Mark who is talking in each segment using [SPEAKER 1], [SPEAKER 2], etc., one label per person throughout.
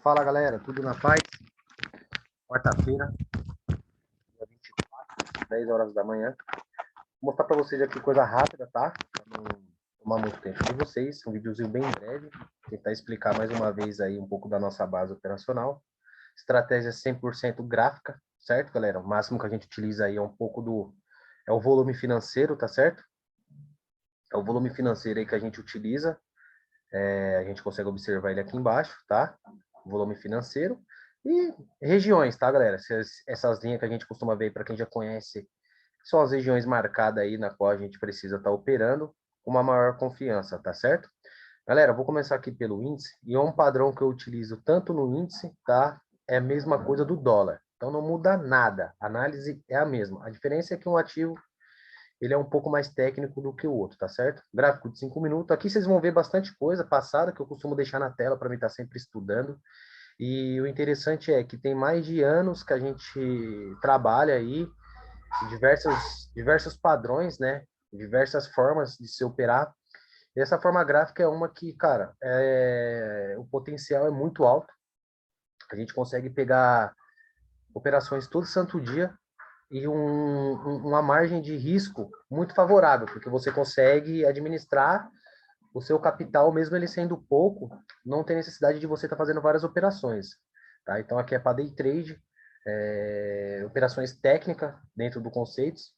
[SPEAKER 1] Fala galera, tudo na paz? Quarta-feira, dia 24, 10 horas da manhã. Vou mostrar para vocês aqui coisa rápida, tá? Pra não tomar muito tempo de vocês. Um videozinho bem breve. Tentar explicar mais uma vez aí um pouco da nossa base operacional. Estratégia 100% gráfica, certo, galera? O máximo que a gente utiliza aí é um pouco do... É o volume financeiro, tá certo? É o volume financeiro aí que a gente utiliza. A gente consegue observar ele aqui embaixo, tá? Volume financeiro. E regiões, tá, galera? Essas linhas que a gente costuma ver, para quem já conhece, são as regiões marcadas aí na qual a gente precisa estar operando com uma maior confiança, tá certo? Galera, vou começar aqui pelo índice, e é um padrão que eu utilizo tanto no índice, tá? É a mesma coisa do dólar. Então não muda nada. A análise é a mesma. A diferença é que um ativo ele é um pouco mais técnico do que o outro, tá certo? Gráfico de 5 minutos. Aqui vocês vão ver bastante coisa passada que eu costumo deixar na tela para mim estar sempre estudando. E o interessante é que tem mais de anos que a gente trabalha aí, diversos padrões, né? Diversas formas de se operar. E essa forma gráfica é uma que, cara, o potencial é muito alto. A gente consegue pegar operações todo santo dia e uma margem de risco muito favorável, porque você consegue administrar o seu capital, mesmo ele sendo pouco, não tem necessidade de você estar fazendo várias operações. Tá? Então, aqui é para day trade, operações técnicas dentro do conceitos,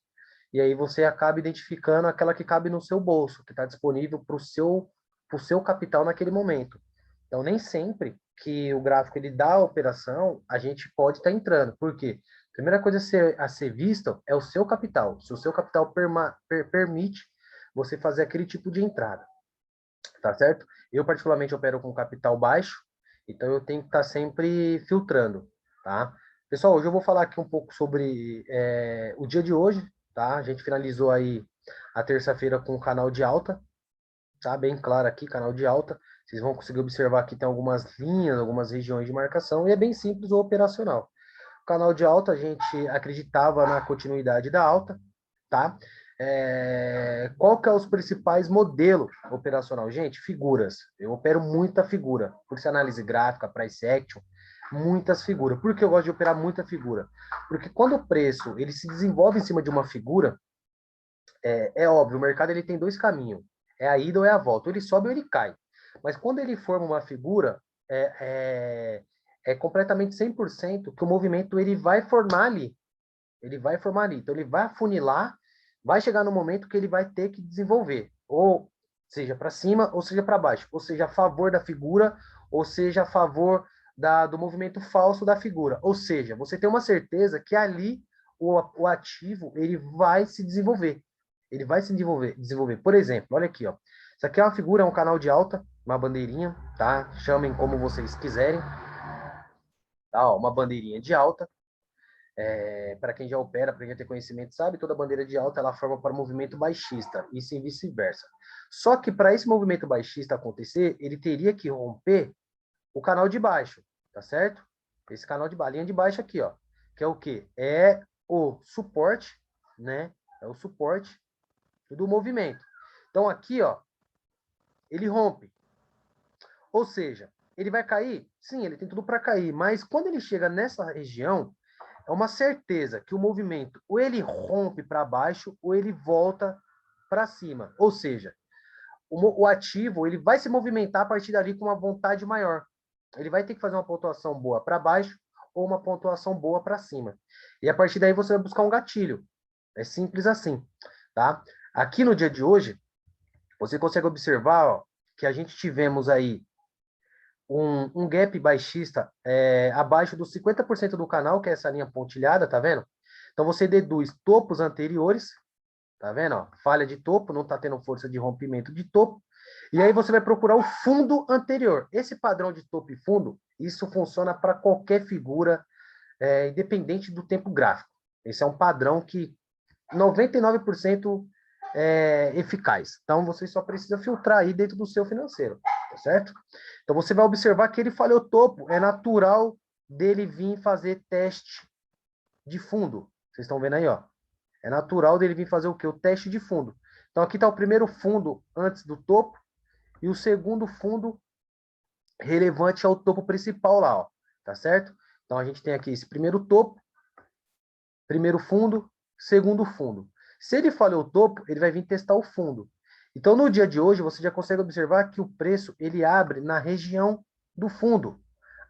[SPEAKER 1] e aí você acaba identificando aquela que cabe no seu bolso, que está disponível para o seu capital naquele momento. Então, nem sempre que o gráfico ele dá a operação, a gente pode estar entrando. Por quê? A primeira coisa a ser vista é o seu capital. Se o seu capital permite você fazer aquele tipo de entrada, tá certo? Eu, particularmente, opero com capital baixo, então eu tenho que estar sempre filtrando, tá? Pessoal, hoje eu vou falar aqui um pouco sobre o dia de hoje, tá? A gente finalizou aí a terça-feira com o canal de alta, tá bem claro aqui, canal de alta. Vocês vão conseguir observar que tem algumas linhas, algumas regiões de marcação, e é bem simples o operacional. O canal de alta, a gente acreditava na continuidade da alta, tá? Qual que é os principais modelos operacional? Gente, figuras. Eu opero muita figura. Por ser análise gráfica, price action, muitas figuras. Por que eu gosto de operar muita figura? Porque quando o preço ele se desenvolve em cima de uma figura, é óbvio, o mercado ele tem dois caminhos. É a ida ou é a volta. Ou ele sobe ou ele cai. Mas quando ele forma uma figura, é completamente 100% que o movimento ele vai formar ali. Ele vai formar ali. Então, ele vai afunilar, vai chegar no momento que ele vai ter que desenvolver. Ou seja para cima, ou seja para baixo. Ou seja, a favor da figura, ou seja, a favor do movimento falso da figura. Ou seja, você tem uma certeza que ali o ativo ele vai se desenvolver. Ele vai se desenvolver. Por exemplo, olha aqui, ó. Isso aqui é uma figura, é um canal de alta, uma bandeirinha, tá? Chamem como vocês quiserem. Tá, ó, uma bandeirinha de alta. Para quem já opera, para quem já tem conhecimento, sabe, toda bandeira de alta ela forma para o movimento baixista, isso e vice-versa. Só que para esse movimento baixista acontecer, ele teria que romper o canal de baixo, tá certo? Esse canal de linha de baixo aqui, ó, que é o quê? É o suporte, né? É o suporte do movimento. Então aqui, ó, ele rompe. Ou seja, ele vai cair? Sim, ele tem tudo para cair, mas quando ele chega nessa região, é uma certeza que o movimento ou ele rompe para baixo ou ele volta para cima. Ou seja, o ativo ele vai se movimentar a partir dali com uma vontade maior. Ele vai ter que fazer uma pontuação boa para baixo ou uma pontuação boa para cima. E a partir daí você vai buscar um gatilho. É simples assim, tá? Aqui no dia de hoje, você consegue observar ó, que a gente tivemos aí um gap baixista abaixo dos 50% do canal, que é essa linha pontilhada, tá vendo? Então, você deduz topos anteriores, tá vendo? Ó, falha de topo, não tá tendo força de rompimento de topo. E aí você vai procurar o fundo anterior. Esse padrão de topo e fundo, isso funciona para qualquer figura, independente do tempo gráfico. Esse é um padrão que 99% eficaz. Então, você só precisa filtrar aí dentro do seu financeiro, tá certo? Então, você vai observar que ele falhou topo. É natural dele vir fazer teste de fundo. Vocês estão vendo aí, ó. É natural dele vir fazer o quê? O teste de fundo. Então, aqui está o primeiro fundo antes do topo e o segundo fundo relevante ao topo principal lá, ó, tá certo? Então, a gente tem aqui esse primeiro topo, primeiro fundo, segundo fundo. Se ele falhou o topo, ele vai vir testar o fundo. Então, no dia de hoje, você já consegue observar que o preço ele abre na região do fundo,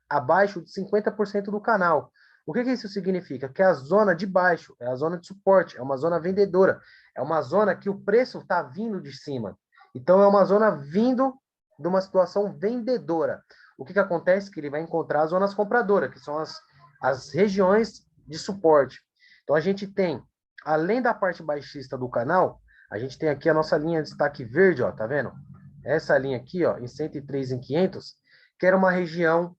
[SPEAKER 1] abaixo de 50% do canal. O que isso significa? Que a zona de baixo é a zona de suporte, é uma zona vendedora, é uma zona que o preço está vindo de cima. Então, é uma zona vindo de uma situação vendedora. O que acontece? Que ele vai encontrar as zonas compradoras, que são as regiões de suporte. Então, a gente tem, além da parte baixista do canal, a gente tem aqui a nossa linha de destaque verde, ó, tá vendo? Essa linha aqui, ó, em 103 em 500, que era uma região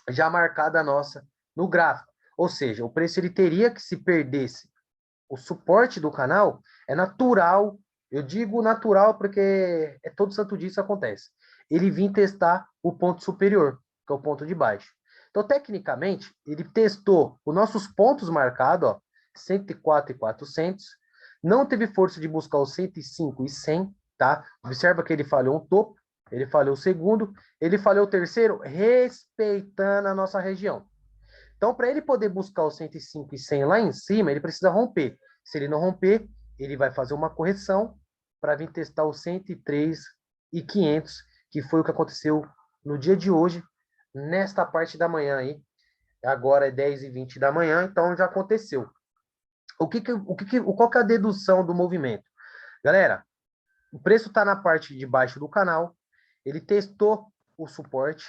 [SPEAKER 1] já marcada nossa no gráfico. Ou seja, o preço ele teria que, se perdesse o suporte do canal, é natural, eu digo natural porque é todo santo dia isso acontece, ele vir testar o ponto superior, que é o ponto de baixo. Então, tecnicamente, ele testou os nossos pontos marcados, ó, 104,400, não teve força de buscar os 105 e 100, tá? Observa que ele falhou um topo, ele falhou o segundo, ele falhou o terceiro, respeitando a nossa região. Então, para ele poder buscar os 105 e 100 lá em cima, ele precisa romper. Se ele não romper, ele vai fazer uma correção para vir testar os 103 e 500, que foi o que aconteceu no dia de hoje, nesta parte da manhã aí. Agora é 10h20 da manhã, então já aconteceu. Qual que é a dedução do movimento? Galera, o preço está na parte de baixo do canal, ele testou o suporte,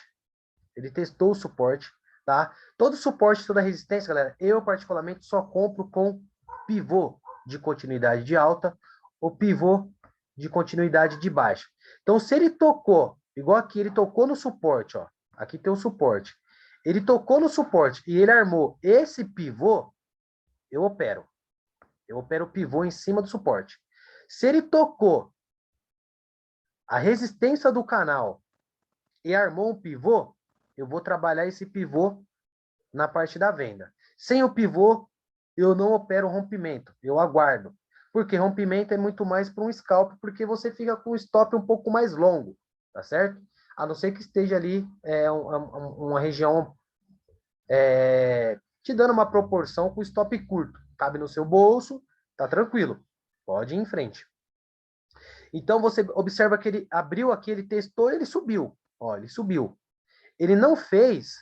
[SPEAKER 1] tá? Todo suporte, toda resistência, galera, eu particularmente só compro com pivô de continuidade de alta ou pivô de continuidade de baixa. Então, se ele tocou, igual aqui, ele tocou no suporte, ó, aqui tem o suporte, ele tocou no suporte e ele armou esse pivô, eu opero o pivô em cima do suporte. Se ele tocou a resistência do canal e armou um pivô, eu vou trabalhar esse pivô na parte da venda. Sem o pivô, eu não opero rompimento, eu aguardo. Porque rompimento é muito mais para um scalp, porque você fica com o stop um pouco mais longo, tá certo? A não ser que esteja ali uma região te dando uma proporção com stop curto. Cabe no seu bolso, tá tranquilo. Pode ir em frente. Então você observa que ele abriu aqui, ele testou, ele subiu. Ó, ele subiu. Ele não fez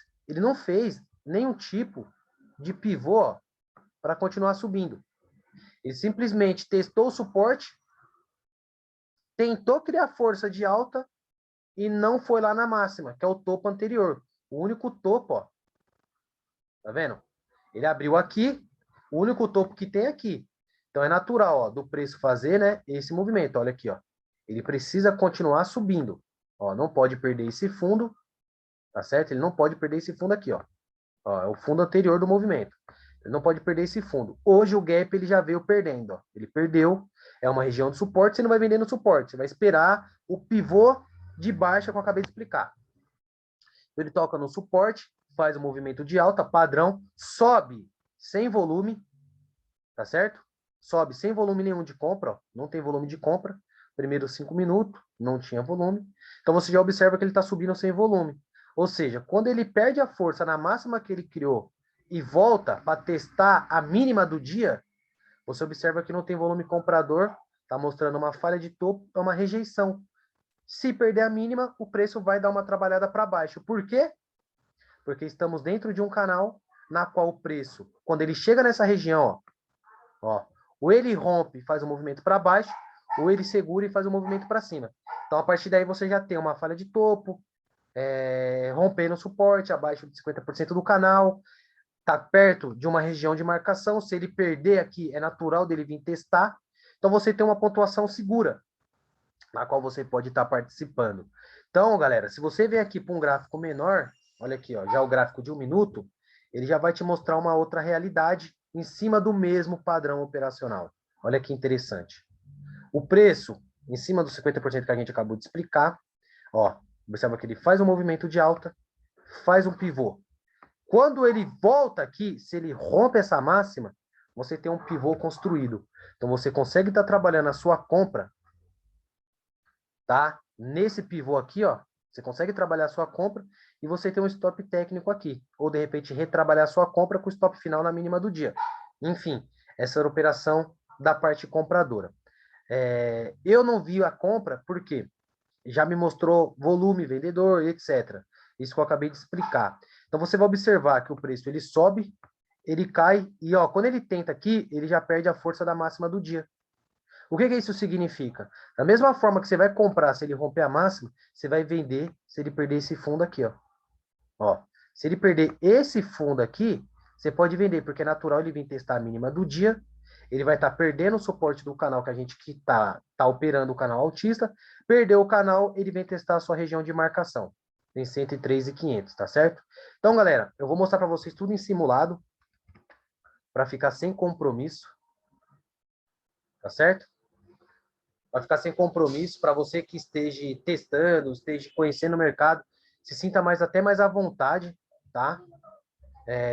[SPEAKER 1] nenhum tipo de pivô para continuar subindo. Ele simplesmente testou o suporte, tentou criar força de alta e não foi lá na máxima, que é o topo anterior. O único topo, ó. Tá vendo? Ele abriu aqui, o único topo que tem aqui. Então é natural, ó, do preço fazer, né, esse movimento. Olha aqui, ó. Ele precisa continuar subindo. Ó, não pode perder esse fundo, tá certo? Ele não pode perder esse fundo aqui, ó. Ó, é o fundo anterior do movimento. Ele não pode perder esse fundo. Hoje o gap ele já veio perdendo. Ó. Ele perdeu. É uma região de suporte. Você não vai vender no suporte. Você vai esperar o pivô de baixa que eu acabei de explicar. Ele toca no suporte, faz o movimento de alta, padrão, sobe sem volume, tá certo? Sobe sem volume nenhum de compra. Ó. Não tem volume de compra. Primeiros 5 minutos, não tinha volume. Então você já observa que ele está subindo sem volume. Ou seja, quando ele perde a força na máxima que ele criou e volta para testar a mínima do dia, você observa que não tem volume comprador, está mostrando uma falha de topo, é uma rejeição. Se perder a mínima, o preço vai dar uma trabalhada para baixo. Por quê? Porque estamos dentro de um canal na qual o preço, quando ele chega nessa região, ó, ou ele rompe e faz um movimento para baixo, ou ele segura e faz um movimento para cima. Então, a partir daí, você já tem uma falha de topo, rompendo o suporte abaixo de 50% do canal, está perto de uma região de marcação. Se ele perder aqui, é natural dele vir testar. Então, você tem uma pontuação segura, na qual você pode estar participando. Então, galera, se você vem aqui para um gráfico menor, olha aqui, ó, já o gráfico de 1 minuto, ele já vai te mostrar uma outra realidade em cima do mesmo padrão operacional. Olha que interessante. O preço, em cima dos 50% que a gente acabou de explicar, ó, observa que ele faz um movimento de alta, faz um pivô. Quando ele volta aqui, se ele rompe essa máxima, você tem um pivô construído. Então, você consegue estar trabalhando a sua compra, tá? Nesse pivô aqui, ó, Você consegue trabalhar a sua compra e você tem um stop técnico aqui. Ou, de repente, retrabalhar a sua compra com o stop final na mínima do dia. Enfim, essa era a operação da parte compradora. Eu não vi a compra porque já me mostrou volume, vendedor, etc. Isso que eu acabei de explicar. Então, você vai observar que o preço ele sobe, ele cai, e ó, quando ele tenta aqui, ele já perde a força da máxima do dia. O que isso significa? Da mesma forma que você vai comprar se ele romper a máxima, você vai vender se ele perder esse fundo aqui, ó. Ó, se ele perder esse fundo aqui, você pode vender, porque é natural ele vir testar a mínima do dia, ele vai estar perdendo o suporte do canal que a gente que tá operando o canal autista, perdeu o canal, ele vem testar a sua região de marcação, em 103.500, tá certo? Então, galera, eu vou mostrar para vocês tudo em simulado, para ficar sem compromisso, tá certo? Vai ficar sem compromisso para você que esteja testando, esteja conhecendo o mercado, se sinta até mais à vontade, tá?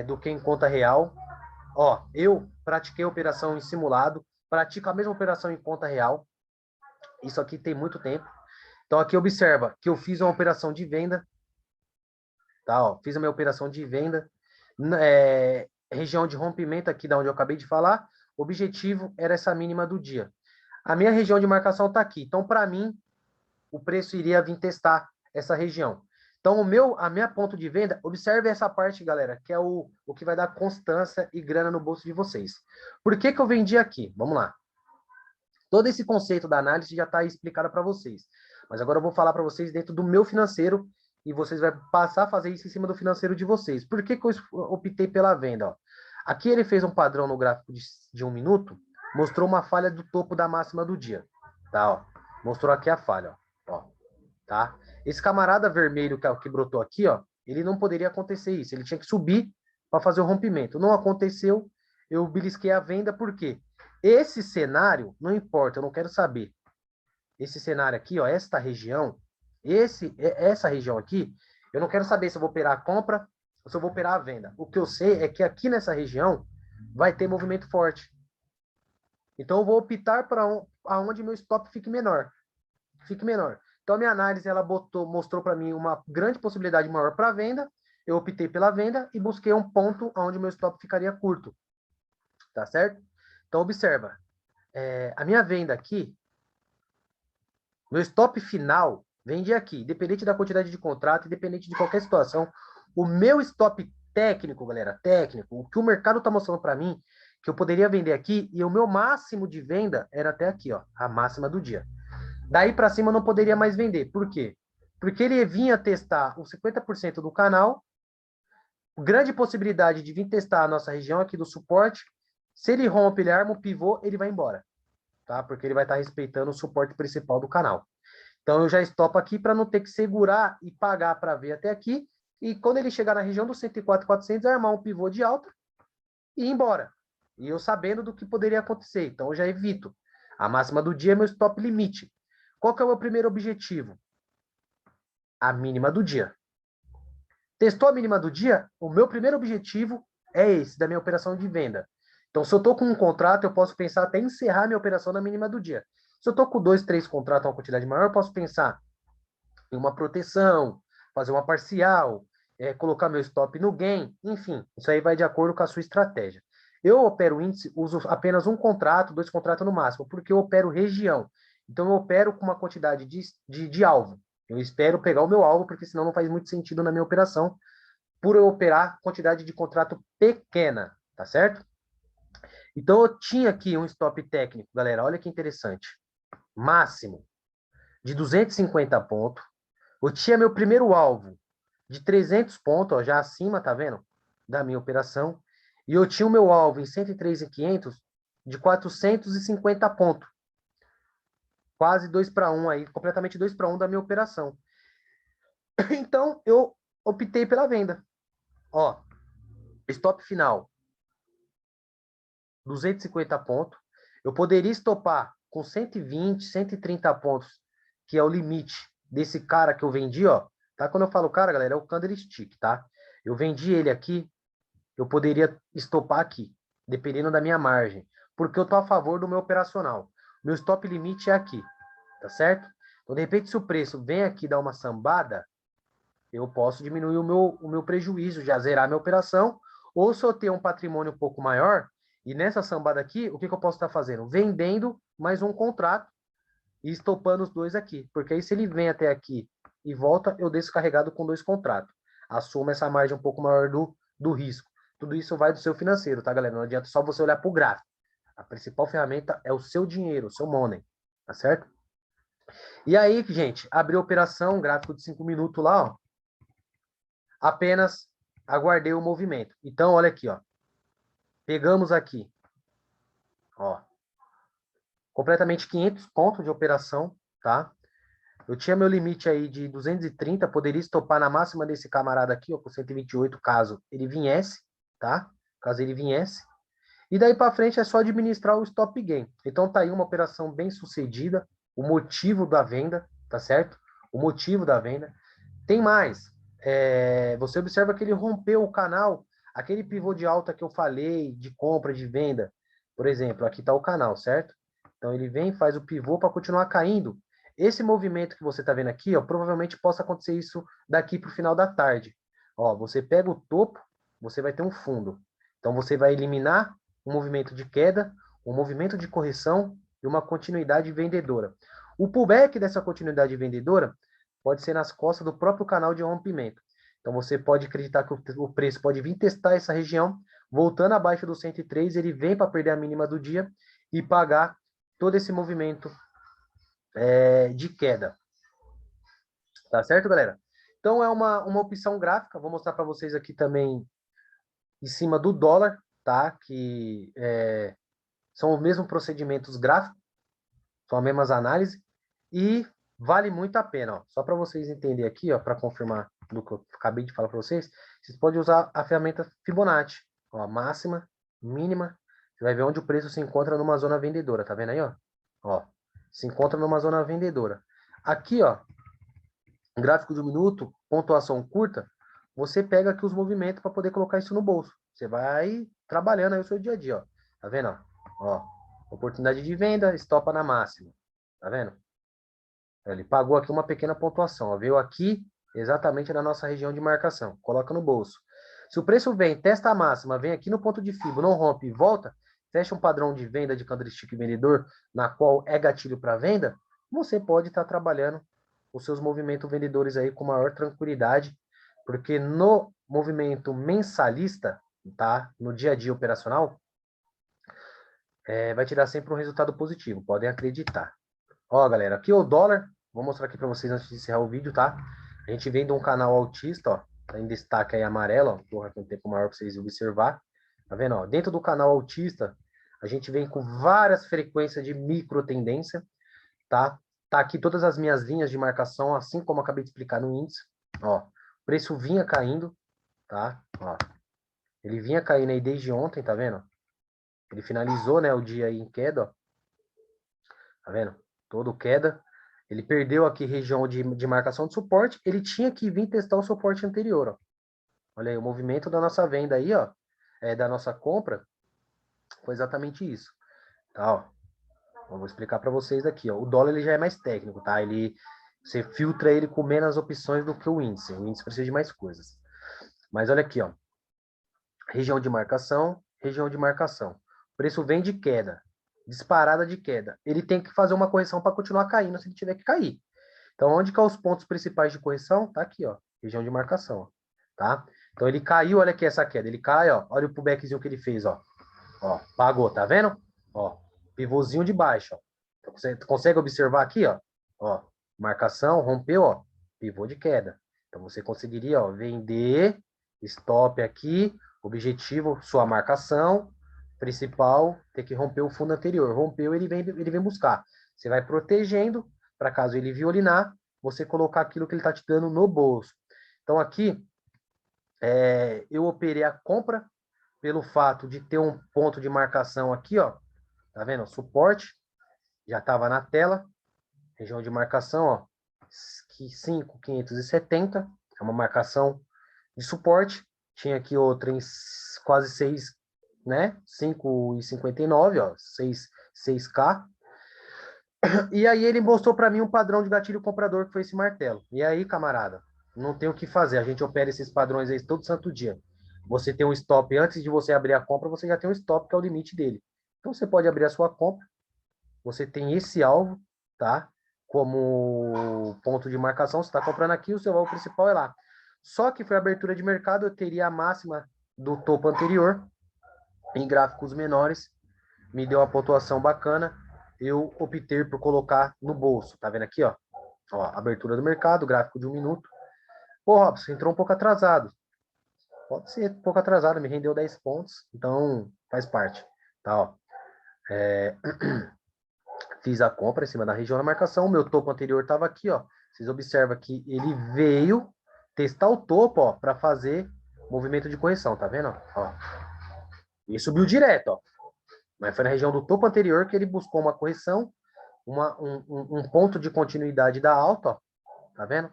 [SPEAKER 1] Do que em conta real. Ó, eu pratiquei operação em simulado, pratico a mesma operação em conta real. Isso aqui tem muito tempo. Então aqui observa que eu fiz uma operação de venda, tá? Ó, fiz a minha operação de venda, região de rompimento aqui da onde eu acabei de falar. O objetivo era essa mínima do dia. A minha região de marcação está aqui. Então, para mim, o preço iria vir testar essa região. Então, a minha ponto de venda, observe essa parte, galera, que é o que vai dar constância e grana no bolso de vocês. Por que eu vendi aqui? Vamos lá. Todo esse conceito da análise já está explicado para vocês. Mas agora eu vou falar para vocês dentro do meu financeiro e vocês vão passar a fazer isso em cima do financeiro de vocês. Por que eu optei pela venda? Ó? Aqui ele fez um padrão no gráfico de 1 minuto, mostrou uma falha do topo da máxima do dia. Tá, ó. Mostrou aqui a falha, ó. Tá? Esse camarada vermelho que brotou aqui, ó, ele não poderia acontecer isso. Ele tinha que subir para fazer o rompimento. Não aconteceu, eu belisquei a venda, por quê? Esse cenário, não importa, eu não quero saber. Esse cenário aqui, ó, essa região aqui, eu não quero saber se eu vou operar a compra ou se eu vou operar a venda. O que eu sei é que aqui nessa região vai ter movimento forte. Então eu vou optar para aonde meu stop fique menor. Então a minha análise ela mostrou para mim uma grande possibilidade maior para venda. Eu optei pela venda e busquei um ponto onde meu stop ficaria curto. Tá certo? Então observa, a minha venda aqui, meu stop final vende aqui, independente da quantidade de contrato, independente de qualquer situação. O meu stop técnico, galera, técnico, o que o mercado está mostrando para mim, que eu poderia vender aqui, e o meu máximo de venda era até aqui, ó, a máxima do dia. Daí para cima eu não poderia mais vender. Por quê? Porque ele vinha testar os 50% do canal, grande possibilidade de vir testar a nossa região aqui do suporte. Se ele rompe, ele arma o pivô, ele vai embora. Tá? Porque ele vai estar respeitando o suporte principal do canal. Então eu já estopo aqui para não ter que segurar e pagar para ver até aqui. E quando ele chegar na região dos 104.400, armar um pivô de alta e ir embora. E eu sabendo do que poderia acontecer. Então eu já evito. A máxima do dia é meu stop limite. Qual que é o meu primeiro objetivo? A mínima do dia. Testou a mínima do dia? O meu primeiro objetivo é esse, da minha operação de venda. Então, se eu estou com um contrato, eu posso pensar até encerrar minha operação na mínima do dia. Se eu estou com 2, 3 contratos, uma quantidade maior, eu posso pensar em uma proteção, fazer uma parcial, colocar meu stop no gain, enfim, isso aí vai de acordo com a sua estratégia. Eu opero índice, uso apenas um contrato, 2 contratos no máximo, porque eu opero região. Então, eu opero com uma quantidade de alvo. Eu espero pegar o meu alvo, porque senão não faz muito sentido na minha operação, por eu operar quantidade de contrato pequena, tá certo? Então, eu tinha aqui um stop técnico, galera, olha que interessante. Máximo de 250 pontos. Eu tinha meu primeiro alvo de 300 pontos, ó, já acima, tá vendo? Da minha operação. E eu tinha o meu alvo em 103.500 de 450 pontos. Quase 2 para 1 aí, completamente 2 para 1 da minha operação. Então, eu optei pela venda. Ó, stop final, 250 pontos. Eu poderia estopar com 120, 130 pontos, que é o limite desse cara que eu vendi, ó. Tá? Quando eu falo cara, galera, é o candlestick, tá? Eu vendi ele aqui, eu poderia estopar aqui, dependendo da minha margem, porque eu tô a favor do meu operacional. Meu stop limite é aqui, tá certo? Então, de repente, se o preço vem aqui dar uma sambada, eu posso diminuir o meu prejuízo, já zerar minha operação, ou se eu tenho um patrimônio um pouco maior, e nessa sambada aqui, o que eu posso estar fazendo? Vendendo mais um contrato e estopando os dois aqui. Porque aí, se ele vem até aqui e volta, eu desço carregado com 2 contratos. Assumo essa margem um pouco maior do risco. Tudo isso vai do seu financeiro, tá, galera? Não adianta só você olhar para o gráfico. A principal ferramenta é o seu dinheiro, o seu money, tá certo? E aí, gente, abriu a operação, gráfico de 5 minutos lá, ó. Apenas aguardei o movimento. Então, olha aqui, ó. Pegamos aqui, ó. Completamente 500 pontos de operação, tá? Eu tinha meu limite aí de 230, poderia estopar na máxima desse camarada aqui, ó, com 128, caso ele viesse, tá? Caso ele viesse. E daí para frente é só administrar o stop gain. Então tá aí uma operação bem sucedida, o motivo da venda, tá certo? O motivo da venda. Tem mais. Você observa que ele rompeu o canal, aquele pivô de alta que eu falei, de compra, de venda. Por exemplo, aqui está o canal, certo? Então ele vem, faz o pivô para continuar caindo. Esse movimento que você está vendo aqui, ó, provavelmente possa acontecer isso daqui para o final da tarde. Ó, você pega o topo, você vai ter um fundo. Então você vai eliminar um movimento de queda, um movimento de correção e uma continuidade vendedora. O pullback dessa continuidade vendedora pode ser nas costas do próprio canal de rompimento. Então você pode acreditar que o preço pode vir testar essa região, voltando abaixo do 103, ele vem para perder a mínima do dia e pagar todo esse movimento de queda. Tá certo, galera? Então é uma opção gráfica, vou mostrar para vocês aqui também em cima do dólar, tá? Que são os mesmos procedimentos gráficos, são as mesmas análises, e vale muito a pena, ó. Só para vocês entenderem aqui, ó, para confirmar do que eu acabei de falar para vocês, vocês podem usar a ferramenta Fibonacci, ó, máxima, mínima, você vai ver onde o preço se encontra numa zona vendedora, tá vendo aí, ó? Ó, se encontra numa zona vendedora. Aqui, ó, gráfico de 1 minuto, pontuação curta, você pega aqui os movimentos para poder colocar isso no bolso. Você vai trabalhando aí o seu dia a dia, ó. Tá vendo, ó? Ó, oportunidade de venda, estopa na máxima. Tá vendo? Ele pagou aqui uma pequena pontuação, ó, veio aqui exatamente na nossa região de marcação. Coloca no bolso. Se o preço vem, testa a máxima, vem aqui no ponto de FIBO, não rompe e volta, fecha um padrão de venda de candlestick vendedor, na qual é gatilho para venda, você pode estar trabalhando os seus movimentos vendedores aí com maior tranquilidade, porque no movimento mensalista, tá? No dia a dia operacional, vai te dar sempre um resultado positivo, podem acreditar. Ó, galera, aqui o dólar, vou mostrar aqui para vocês antes de encerrar o vídeo, tá? A gente vem de um canal altista, ó, tá em destaque aí amarelo, ó, porra, com um tempo maior para vocês observar. Tá vendo, ó? Dentro do canal altista, a gente vem com várias frequências de micro tendência, tá? Tá aqui todas as minhas linhas de marcação, assim como eu acabei de explicar no índice, ó. O preço vinha caindo, tá? Ó. Ele vinha caindo aí desde ontem, tá vendo? Ele finalizou, né, o dia aí em queda, ó. Tá vendo? Todo queda. Ele perdeu aqui região de marcação de suporte. Ele tinha que vir testar o suporte anterior, ó. Olha aí, o movimento da nossa venda aí, ó, da nossa compra, foi exatamente isso. Tá, ó. Eu vou explicar para vocês aqui, ó. O dólar ele já é mais técnico, tá? Você filtra ele com menos opções do que o índice. O índice precisa de mais coisas. Mas olha aqui, ó. Região de marcação, região de marcação. O preço vem de queda, disparada de queda. Ele tem que fazer uma correção para continuar caindo se ele tiver que cair. Então, onde que é os pontos principais de correção? Tá aqui, ó, região de marcação, ó, tá? Então, ele caiu, olha aqui essa queda. Ele cai, ó, olha o pullbackzinho que ele fez, ó. Ó, pagou, tá vendo? Ó, pivôzinho de baixo, ó. Então, você consegue observar aqui, ó, ó, marcação, rompeu, ó, pivô de queda. Então, você conseguiria, ó, vender, stop aqui, objetivo, sua marcação principal, ter que romper o fundo anterior. Rompeu, ele vem buscar. Você vai protegendo, para caso ele violinar, você colocar aquilo que ele está te dando no bolso. Então, aqui, eu operei a compra pelo fato de ter um ponto de marcação aqui, ó. Tá vendo? Suporte, já estava na tela. Região de marcação, ó. 5.570, é uma marcação de suporte. Tinha aqui outra em quase 6, né? 5,59, ó. 6K. E aí ele mostrou para mim um padrão de gatilho comprador, que foi esse martelo. E aí, camarada, não tem o que fazer. A gente opera esses padrões aí todo santo dia. Você tem um stop, antes de você abrir a compra, você já tem um stop, que é o limite dele. Então você pode abrir a sua compra, você tem esse alvo, tá? Como ponto de marcação, você está comprando aqui, o seu alvo principal é lá. Só que foi abertura de mercado, eu teria a máxima do topo anterior, em gráficos menores, me deu uma pontuação bacana, eu optei por colocar no bolso. Tá vendo aqui, ó? Ó, abertura do mercado, gráfico de 1 minuto. Pô, Robson, entrou um pouco atrasado. Pode ser um pouco atrasado, me rendeu 10 pontos, então faz parte. Tá, ó. Fiz a compra em cima da região da marcação, meu topo anterior estava aqui, ó. Vocês observam que ele veio testar o topo, ó, para fazer movimento de correção, tá vendo? Ó. E subiu direto, ó. Mas foi na região do topo anterior que ele buscou uma correção, um ponto de continuidade da alta, ó. Tá vendo?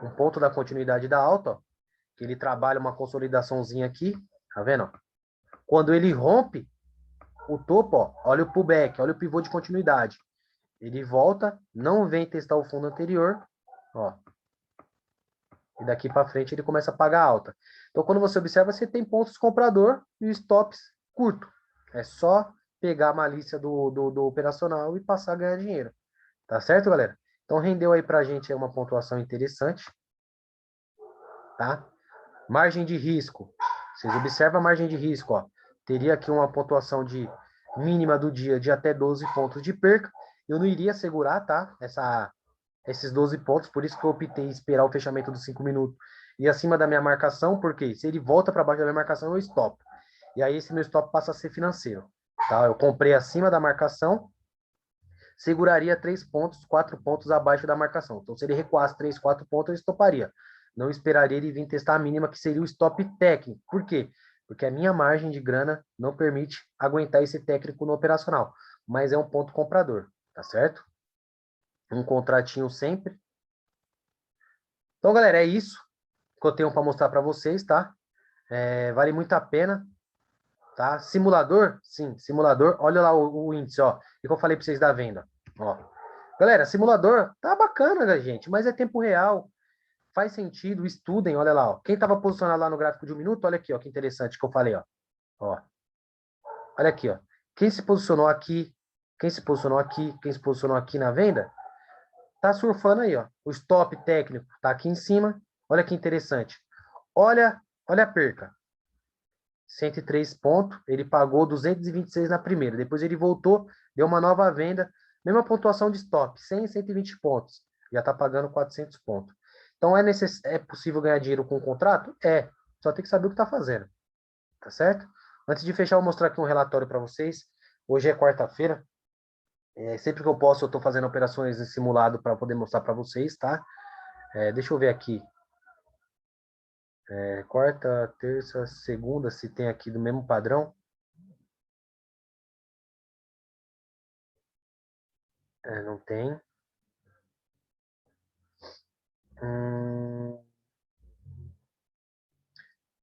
[SPEAKER 1] Um ponto da continuidade da alta, ó, que ele trabalha uma consolidaçãozinha aqui, tá vendo? Quando ele rompe o topo, ó, olha o pullback, olha o pivô de continuidade. Ele volta, não vem testar o fundo anterior, ó. E daqui para frente ele começa a pagar alta. Então, quando você observa, você tem pontos comprador e stops curto. É só pegar a malícia do operacional e passar a ganhar dinheiro. Tá certo, galera? Então, rendeu aí pra gente uma pontuação interessante, tá? Margem de risco. Vocês observam a margem de risco, ó. Teria aqui uma pontuação de mínima do dia de até 12 pontos de perca. Eu não iria segurar, tá? Esses 12 pontos, por isso que eu optei em esperar o fechamento dos 5 minutos e acima da minha marcação, porque se ele volta para baixo da minha marcação, eu stop. E aí esse meu stop passa a ser financeiro. Tá? Eu comprei acima da marcação, seguraria 3 pontos, 4 pontos abaixo da marcação. Então, se ele recuasse 3, 4 pontos, eu estoparia. Não esperaria ele vir testar a mínima, que seria o stop técnico. Por quê? Porque a minha margem de grana não permite aguentar esse técnico no operacional. Mas é um ponto comprador, tá certo? Um contratinho sempre. Então, galera, é isso que eu tenho para mostrar para vocês, tá? Vale muito a pena, tá? Simulador, sim, simulador. Olha lá o índice, ó. E que eu falei para vocês da venda, ó. Galera, simulador tá bacana, né, gente? Mas é tempo real. Faz sentido, estudem, olha lá, ó. Quem estava posicionado lá no gráfico de 1 minuto, olha aqui, ó, que interessante que eu falei, ó. Ó. Olha aqui, ó. Quem se posicionou aqui, quem se posicionou aqui, quem se posicionou aqui na venda, tá surfando aí, ó. O stop técnico tá aqui em cima. Olha que interessante. Olha a perca. 103 pontos, ele pagou 226 na primeira. Depois ele voltou, deu uma nova venda, mesma pontuação de stop, 100, 120 pontos. Já está pagando 400 pontos. Então, é possível ganhar dinheiro com o contrato? É. Só tem que saber o que está fazendo. Tá certo? Antes de fechar, eu vou mostrar aqui um relatório para vocês. Hoje é quarta-feira. Sempre que eu posso, eu estou fazendo operações em simulado para poder mostrar para vocês, tá? Deixa eu ver aqui. Quarta, terça, segunda, se tem aqui do mesmo padrão. Não tem.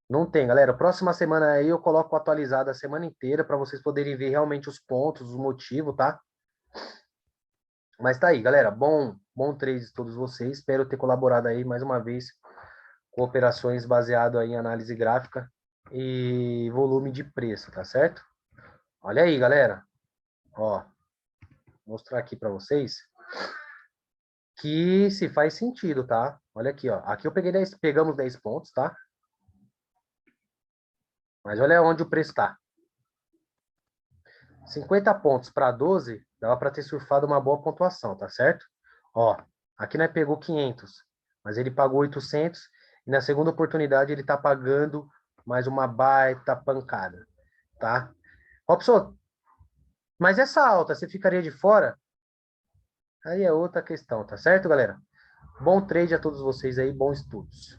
[SPEAKER 1] Não tem, galera. Próxima semana aí eu coloco atualizado a semana inteira para vocês poderem ver realmente os pontos, os motivos, tá? Mas tá aí, galera. Bom trade de todos vocês. Espero ter colaborado aí mais uma vez com operações baseado aí em análise gráfica e volume de preço, tá certo? Olha aí, galera. Ó, vou mostrar aqui para vocês que se faz sentido, tá? Olha aqui, ó. Aqui eu pegamos 10 pontos, tá? Mas olha onde o preço tá. 50 pontos para 12, dava para ter surfado uma boa pontuação, tá certo? Ó, aqui nós pegou 500, mas ele pagou 800 e na segunda oportunidade ele tá pagando mais uma baita pancada, tá? Robson, mas essa alta, você ficaria de fora? Aí é outra questão, tá certo, galera? Bom trade a todos vocês aí, bons estudos.